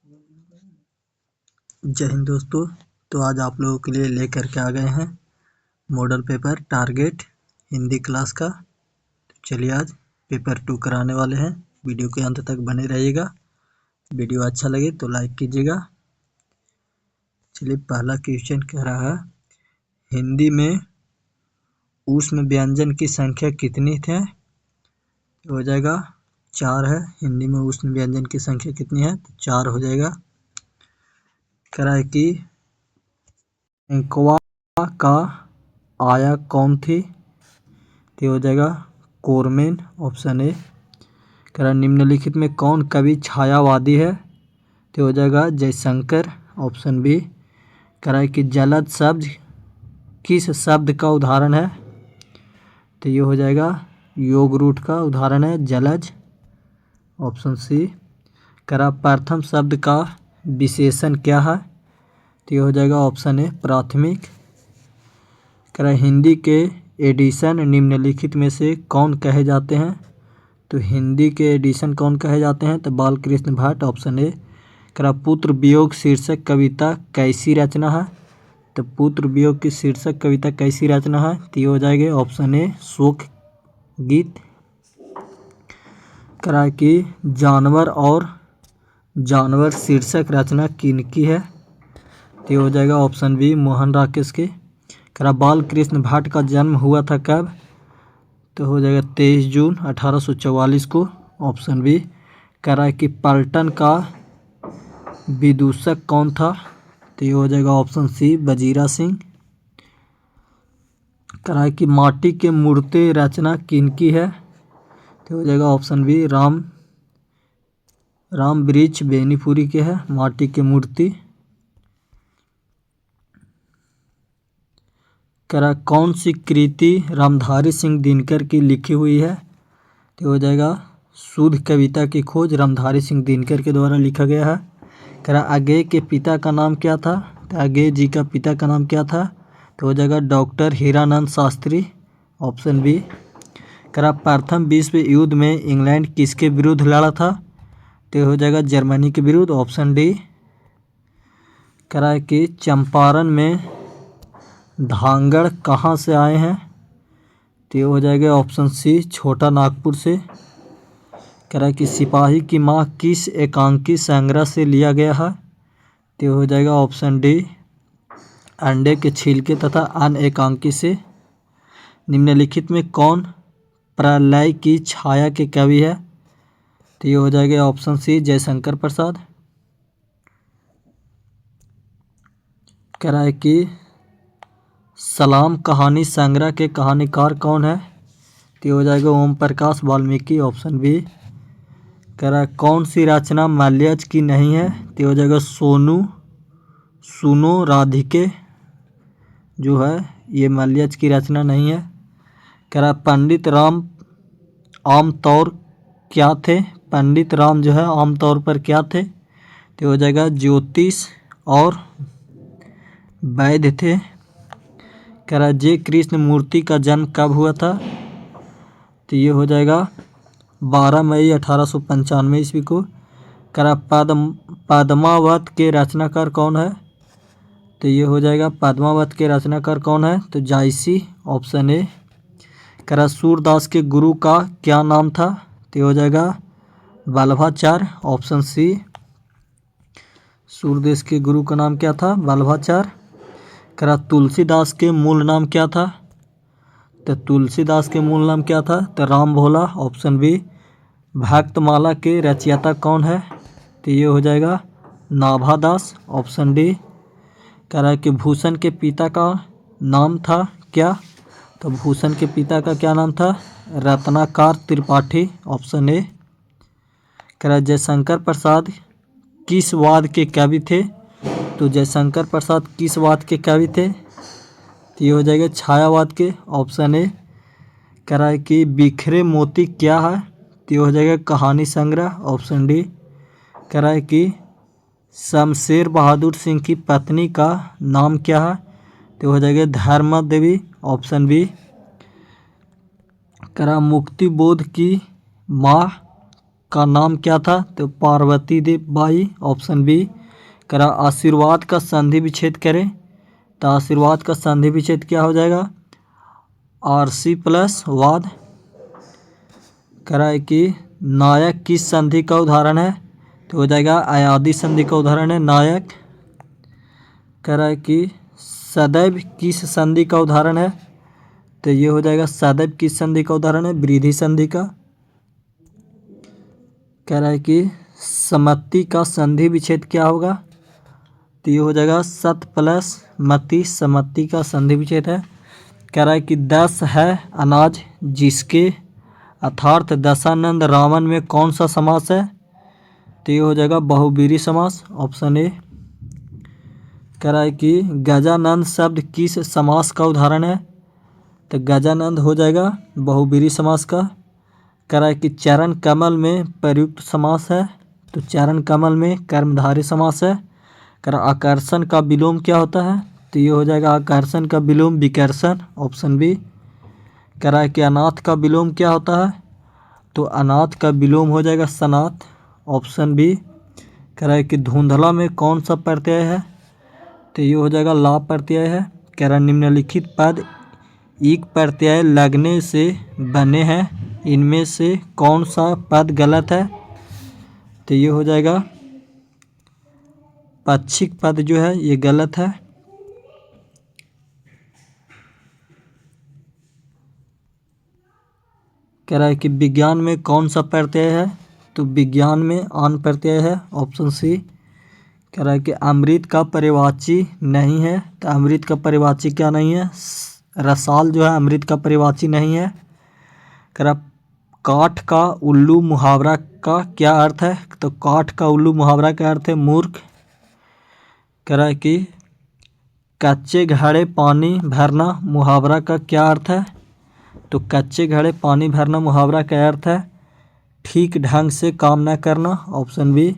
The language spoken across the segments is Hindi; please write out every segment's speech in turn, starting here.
जय हिंद दोस्तों। तो आज आप लोगों के लिए लेकर के आ गए हैं model paper target Hindi class का। तो चलिए आज पेपर 2 कराने वाले हैं। वीडियो के अंत तक बने रहिएगा। वीडियो अच्छा लगे तो लाइक कीजिएगा। चलिए पहला क्वेश्चन कह रहा है, हिंदी में ऊष्म व्यंजन की संख्या कितनी है? हो जाएगा 4 है। हिंदी में ऊष्म व्यंजन की संख्या कितनी है? तो 4 हो जाएगा। कह रहा है कि इंक्वा का आया कौन थी? तो हो जाएगा कोरमेन, ऑप्शन ए। कह रहा है निम्नलिखित में कौन कवि छायावादी है? तो हो जाएगा जयशंकर, ऑप्शन बी। कह रहा है कि जलद शब्द किस शब्द का उदाहरण है? तो ये हो जाएगा योग रूट का उदाहरण है जलज, ऑप्शन सी। कह रहा प्रथम शब्द का विशेषण क्या है? तो ये हो जाएगा ऑप्शन ए प्राथमिक। कह रहा हिंदी के एडिशन निम्नलिखित में से कौन कहे जाते हैं? तो हिंदी के एडिशन कौन कहे जाते हैं? तो बालकृष्ण भट्ट, ऑप्शन ए। कह रहा पुत्र वियोग शीर्षक कविता कैसी रचना है? तो पुत्र वियोग की शीर्षक कविता कैसी रचना है? तो ये हो जाएगा ऑप्शन ए शोक गीत। कह रहा कि जानवर और जानवर शीर्षक रचना किनकी है? तो ये हो जाएगा ऑप्शन बी मोहन राकेश के। कह रहा बाल कृष्ण भट्ट का जन्म हुआ था कब? तो हो जाएगा 23 जून 1844 को, ऑप्शन बी। कह रहा है कि पलटन का विदूषक कौन था? तो ये हो जाएगा ऑप्शन सी वजीरा सिंह। कह रहा है कि माटी के मूर्ति रचना किनकी है? तो हो जाएगा ऑप्शन बी राम वृक्ष बेनीपुरी के है माटी के मूर्ति। कह रहा कौन सी कृति रामधारी सिंह दिनकर की लिखी हुई है? तो हो जाएगा शुद्ध कविता की खोज रामधारी सिंह दिनकर के द्वारा लिखा गया है। कह रहा अज्ञेय के पिता का नाम क्या था? तो अज्ञेय जी का पिता का नाम क्या था? तो हो जाएगा doctor Hiranand Shastri, option B. कह रहा प्रथम विश्व युद्ध में इंग्लैंड किसके विरुद्ध लड़ा था? तो हो जाएगा जर्मनी के विरुद्ध, ऑप्शन डी। कह रहा है कि चंपारण में धांगड़ कहाँ से आए हैं? तो ये हो जाएगा ऑप्शन सी छोटा नागपुर से। कह रहा है कि सिपाही की माँ किस एकांकी संग्रह से लिया गया है? तो हो जाएगा ऑप्शन डी अंडे के छिलके तथा अन्य एकांकी से। निम्नलिखित में कौन प्रलय की छाया के कवि है? तो ये हो जाएगा ऑप्शन सी जयशंकर प्रसाद। कह रहा है कि सलाम कहानी संग्रह के कहानीकार कौन है? तो हो जाएगा ओम प्रकाश वाल्मीकि, ऑप्शन बी। कह रहा है कौन सी रचना मलयाज की नहीं है? तो हो जाएगा सुनो राधिके जो है ये मलयाज की रचना नहीं है। कह रहा पंडित राम आमतौर क्या थे? पंडित राम जो है आमतौर पर क्या थे? तो हो जाएगा ज्योतिष और वैद्य थे। कह रहा जे कृष्ण मूर्ति का जन्म कब हुआ था? तो ये हो जाएगा 12 मई 1895 ईस्वी को। कह रहा पद्मावत के रचनाकार कौन है? तो ये हो जाएगा पद्मावत के रचनाकार कौन है? तो जायसी, ऑप्शन ए। कह रहा सूरदास के गुरु का क्या नाम था? तो ये हो जाएगा वल्लभाचार्य, ऑप्शन सी। सूरदास के गुरु का नाम क्या था? वल्लभाचार्य। कह रहा तुलसीदास के मूल नाम क्या था? तो तुलसीदास के मूल नाम क्या था? तो राम भोला, ऑप्शन बी। भक्तमाला के रचयिता कौन है? तो ये हो जाएगा नाभादास, ऑप्शन डी। कह रहा है कि भूषण के पिता का नाम था क्या? तो भूषण के पिता का क्या नाम था? Ratnakar Tripathi, option A. कह रहा है जयशंकर प्रसाद किस वाद के कवि थे? तो जयशंकर प्रसाद किस वाद के कवि थे? तो ये हो जाएगा छायावाद के, ऑप्शन ए। कह रहा है कि बिखरे मोती क्या है? तो ये हो जाएगा कहानी संग्रह, ऑप्शन डी। कह रहा है कि शमशेर बहादुर सिंह की पत्नी का नाम क्या है? तो हो जाएगा धर्मा देवी, ऑप्शन बी। कह रहा मुक्ति बोध की माँ का नाम क्या था? तो पार्वती देवी बाई। Option B. करा आशीर्वाद का संधि विच्छेद करें तो आशीर्वाद का संधि विच्छेद क्या हो जाएगा? आरसी प्लस वाद। करा है कि नायक किस संधि का उदाहरण है? तो हो जाएगा अयादी संधि का उदाहरण है नायक। कह रहा है कि सदैव किस संधि का उदाहरण है? तो ये हो जाएगा सदैव किस संधि का उदाहरण है? वृद्धि संधि का। कह रहा है कि समति का संधि विच्छेद क्या होगा? तो ये हो जाएगा सत प्लस मति, समति का संधि विच्छेद है। कह रहा है कि 10 है अनाज जिसके अर्थात दशानंद रावण में कौन सा समास है? तो ये हो जाएगा बहुब्रीहि समास। Option A. कह रहा है कि गजानंद शब्द किस समास का उदाहरण है? तो गजानंद हो जाएगा बहुब्रीहि समास का। कह रहा है कि चरण कमल में प्रयुक्त समास है तो चरण कमल में कर्मधारय समास है। कह रहा आकर्षण का विलोम क्या होता है? तो ये हो जाएगा आकर्षण का विलोम विकर्षण। Option B. कह रहा है कि अनाथ का विलोम क्या होता है? तो अनाथ का विलोम हो जाएगा सनाथ। Option B. कह रहा है कि धुंधला में कौन सा प्रत्यय है? तो ये हो जाएगा ला प्रत्यय है। कह रहा निम्नलिखित पद ईक प्रत्यय लगने से बने हैं, इनमें से कौन सा पद गलत है? तो ये हो जाएगा पक्षिक पद जो है ये गलत है। कह रहा है कि विज्ञान में कौन सा प्रत्यय है? तो विज्ञान में आन प्रत्यय है। Option C. कह रहा है कि अमृत का पर्यायवाची नहीं है तो अमृत का पर्यायवाची क्या नहीं है? रसाल जो है अमृत का पर्यायवाची नहीं है। कह रहा काठ का उल्लू मुहावरा का क्या अर्थ है? तो काठ का उल्लू मुहावरा का अर्थ है मूर्ख। कह रहा है कि कच्चे घड़े पानी भरना मुहावरा का क्या अर्थ है? तो कच्चे घड़े पानी भरना मुहावरा का अर्थ है ठीक ढंग से काम न करना। Option B.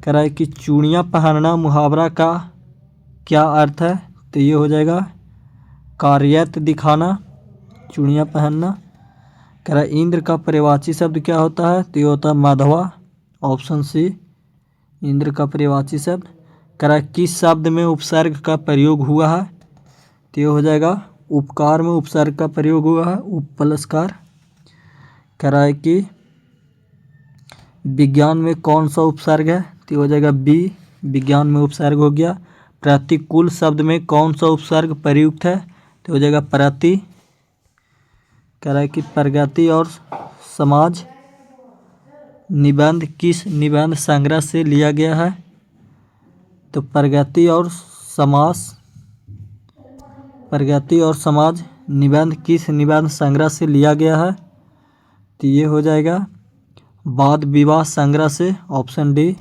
कह रहा है कि चूड़ियाँ पहनना मुहावरा का क्या अर्थ है? तो ये हो जाएगा कार्यत दिखाना, चूड़ियाँ पहनना। कह रहा है इंद्र का पर्यायवाची शब्द क्या होता है? तो ये होता है माधवा। ऑप्शन सी इंद्र का पर्यायवाची शब्द। कह रहा है किस शब्द में उपसर्ग का प्रयोग हुआ है? तो ये हो जाएगा उपकार में उपसर्ग का प्रयोग हुआ है उपलस्कार। कह रहा है कि विज्ञान में कौन सा उपसर्ग है? तो हो जाएगा बी विज्ञान में उपसर्ग हो गया। प्रतिकूल शब्द में कौन सा उपसर्ग प्रयुक्त है? तो हो जाएगा प्रति। कह रहा है कि प्रगति और समाज निबंध किस निबंध संग्रह से लिया गया है? तो प्रगति और समाज निबंध किस निबंध संग्रह से लिया गया है? तो ये हो जाएगा वाद विवाह संग्रह से। Option D.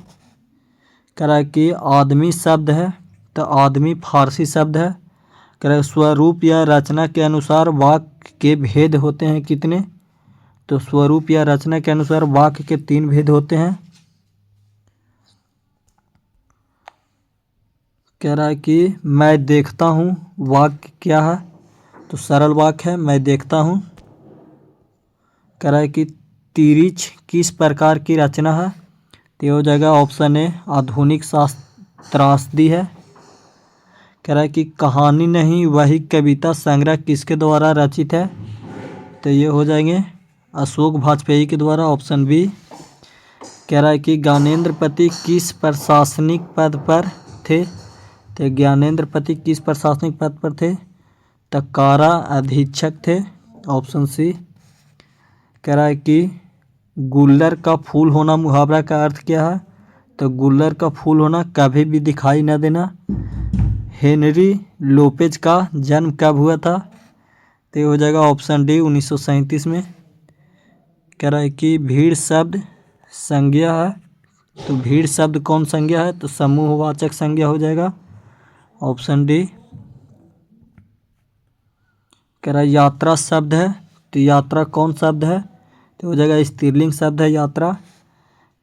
कह रहा है कि आदमी शब्द है तो आदमी फारसी शब्द है। कह रहा है स्वरूप या रचना के अनुसार वाक्य के भेद होते हैं कितने? तो स्वरूप या रचना के अनुसार वाक्य के 3 भेद होते हैं। कह रहा है कि मैं देखता हूँ वाक्य क्या है? तो सरल वाक्य है मैं देखता हूँ। कह रहा है कि तिरिच किस प्रकार की रचना है? तो हो जाएगा ऑप्शन ए आधुनिक त्रासदी है। कह रहा है कि कहानी नहीं वही कविता संग्रह किसके द्वारा रचित है? तो ये हो जाएंगे अशोक वाजपेयी के द्वारा। Option B. कह रहा है कि ज्ञानेंद्रपति किस प्रशासनिक पद पर थे? तो ज्ञानेंद्रपति किस प्रशासनिक पद पर थे? तो कारा अधीक्षक थे। Option C. कह रहा है कि गुल्लर का फूल होना मुहावरा का अर्थ क्या है? तो गुल्लर का फूल होना कभी भी दिखाई न देना। हेनरी लोपेज का जन्म कब हुआ था? तो हो जाएगा ऑप्शन डी 1937 में। कह रहा है कि भीड़ शब्द संज्ञा है तो भीड़ शब्द कौन संज्ञा है? तो समूहवाचक संज्ञा हो जाएगा। Option D. कह रहा है यात्रा शब्द है तो यात्रा कौन शब्द है? तो हो जाएगा स्त्रीलिंग शब्द है यात्रा।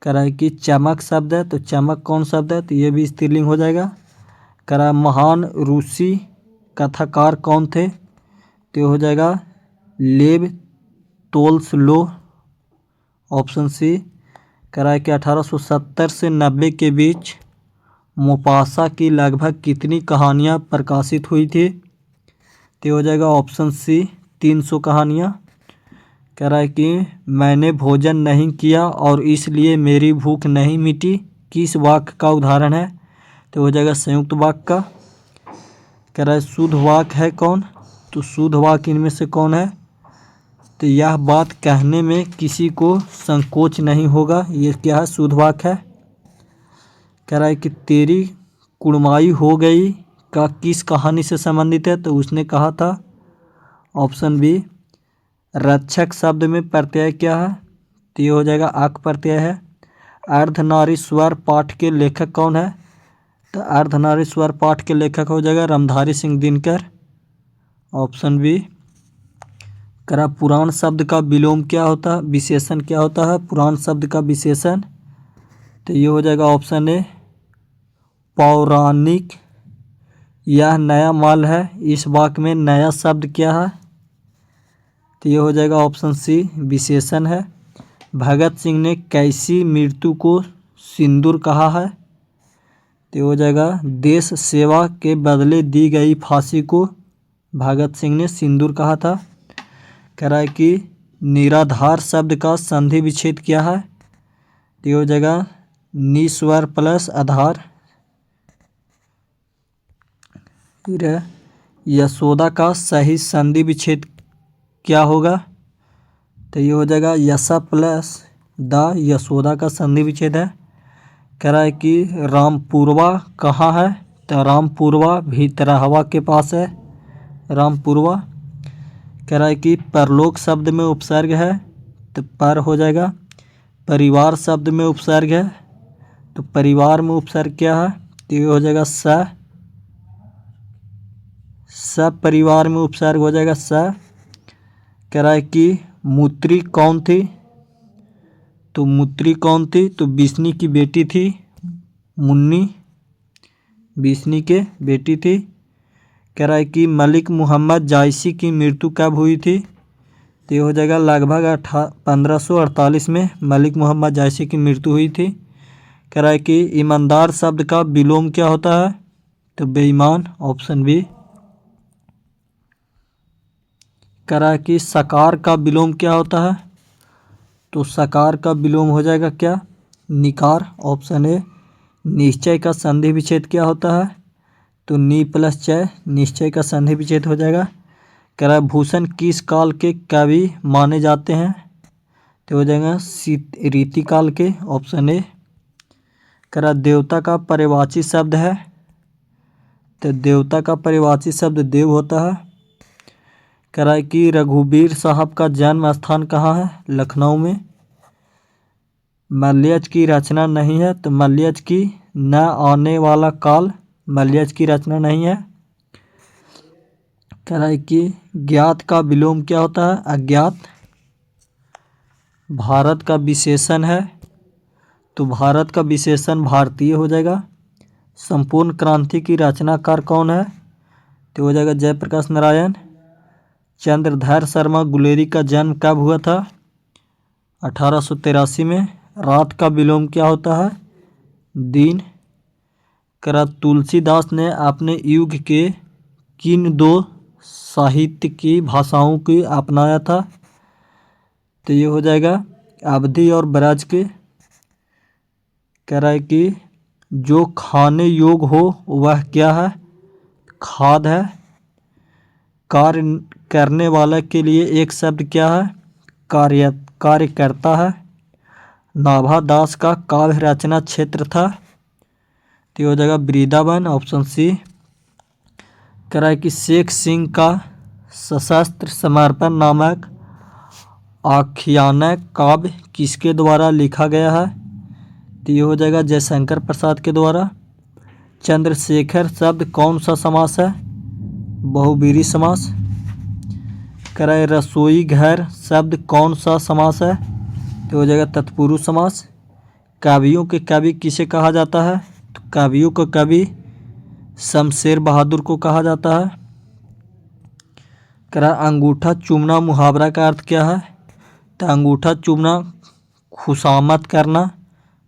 कह रहा है कि चमक शब्द है तो चमक कौन शब्द है? तो ये भी स्त्रीलिंग हो जाएगा। कह रहा है महान रूसी कथाकार कौन थे? तो हो जाएगा लेव तोल्स्टॉय। Option C. कह रहा है कि 1870 से 90 के बीच मोपासा की लगभग कितनी कहानियाँ प्रकाशित हुई थी? तो हो जाएगा ऑप्शन सी 300 कहानियाँ। कह रहा है कि मैंने भोजन नहीं किया और इसलिए मेरी भूख नहीं मिटी, किस वाक्य का उदाहरण है? तो हो जाएगा संयुक्त वाक्य का। कह रहा है शुद्ध वाक्य है कौन? तो शुद्ध वाक्य इनमें से कौन है? तो यह बात कहने में किसी को संकोच नहीं होगा, ये क्या है? शुद्ध वाक्य है। कह रहा है कि तेरी कुड़माई हो गई का किस कहानी से संबंधित है? तो उसने कहा था ऑप्शन बी रक्षक शब्द में प्रत्यय क्या है? तो ये हो जाएगा आक प्रत्यय है। अर्धनारीश्वर पाठ के लेखक कौन है? तो अर्धनारीश्वर पाठ के लेखक हो जाएगा रामधारी सिंह दिनकर, ऑप्शन बी। करा पुराण शब्द का विलोम क्या होता है, विशेषण क्या होता है? पुराण शब्द का विशेषण, तो ये हो जाएगा ऑप्शन ए पौराणिक। यह नया माल है, इस वाक्य में नया शब्द क्या है? तो ये हो जाएगा ऑप्शन सी विशेषण है। भगत सिंह ने कैसी मृत्यु को सिंदूर कहा है? तो हो जाएगा देश सेवा के बदले दी गई फांसी को भगत सिंह ने सिंदूर कहा था। कह रहा है कि निराधार शब्द का संधि विच्छेद क्या है? तो हो जाएगा निस्वर प्लस आधार। फिर यशोदा का सही संधि विच्छेद क्या होगा? तो ये हो जाएगा यशा प्लस द, यशोदा का संधि विच्छेद है। कह रहा है कि रामपुरवा कहाँ है? तो रामपुरवा भीतरहवा के पास है, रामपुरवा। कह रहा है कि परलोक शब्द में उपसर्ग है, तो पर हो जाएगा। परिवार शब्द में उपसर्ग है, तो परिवार में उपसर्ग क्या है? तो ये हो जाएगा स। सब परिवार में उपसर्ग हो जाएगा स। कह रहा है कि मूत्री कौन थी? तो मूत्री कौन थी? तो बिस्नी की बेटी थी, मुन्नी बिस्नी के बेटी थी। कह रहा है कि मलिक मोहम्मद जायसी की मृत्यु कब हुई थी? तो ये हो जाएगा लगभग 1548 में मलिक मोहम्मद जायसी की मृत्यु हुई थी। कह रहा है कि ईमानदार शब्द का विलोम क्या होता है? तो बेईमान, ऑप्शन बी। कह रहा है कि सकार का विलोम क्या होता है? तो सकार का विलोम हो जाएगा क्या? निकार, ऑप्शन ए। निश्चय का संधि विच्छेद क्या होता है? तो नी प्लस चय, निश्चय का संधि विच्छेद हो जाएगा। कह रहा है भूषण किस काल के कवि माने जाते हैं? तो हो जाएगा रीति काल के, ऑप्शन ए। कह रहा देवता का पर्यायवाची शब्द है, तो देवता का पर्यायवाची शब्द देव होता है। कह रहा है कि रघुवीर साहब का जन्म स्थान कहाँ है? लखनऊ में। मलयज की रचना नहीं है, तो मलयज की न आने वाला काल मलयज की रचना नहीं है। कह रहा है कि ज्ञात का विलोम क्या होता है? अज्ञात। भारत का विशेषण है, तो भारत का विशेषण भारतीय हो जाएगा। संपूर्ण क्रांति की रचनाकार कौन है? तो हो जाएगा जयप्रकाश नारायण। चंद्रधर शर्मा गुलेरी का जन्म कब हुआ था? 1883 में। रात का विलोम क्या होता है? दिन। करा तुलसीदास ने अपने युग के किन दो साहित्य की भाषाओं की अपनाया था? तो ये हो जाएगा अवधी और ब्रज के। कह रहा है कि जो खाने योग हो वह क्या है? खाद है। कार्य करने वाला के लिए एक शब्द क्या है? कार्य करता है। नाभा दास का काव्य रचना क्षेत्र था, तो ये हो जाएगा वृंदावन, ऑप्शन सी। कह रहा है कि शेख सिंह का सशस्त्र समर्पण नामक आख्यानक काव्य किसके द्वारा लिखा गया है? तो ये हो जाएगा जयशंकर प्रसाद के द्वारा। चंद्रशेखर शब्द कौन सा समास है? बहुब्रीहि समास। कह रहा है रसोई घर शब्द कौन सा समास है? तो हो जाएगा तत्पुरुष समास। कवियों के कवि किसे कहा जाता है? तो कवियों का कवि शमशेर बहादुर को कहा जाता है। कह रहा अंगूठा चूमना मुहावरा का अर्थ क्या है? तो अंगूठा चूमना खुशामद करना,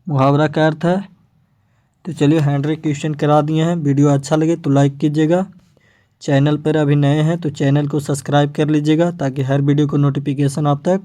मुहावरा का अर्थ है। तो चलिए 100 क्वेश्चन करा दिए हैं। वीडियो अच्छा लगे तो लाइक कीजिएगा। चैनल पर अभी नए हैं तो चैनल को सब्सक्राइब कर लीजिएगा ताकि हर वीडियो को नोटिफिकेशन आप तक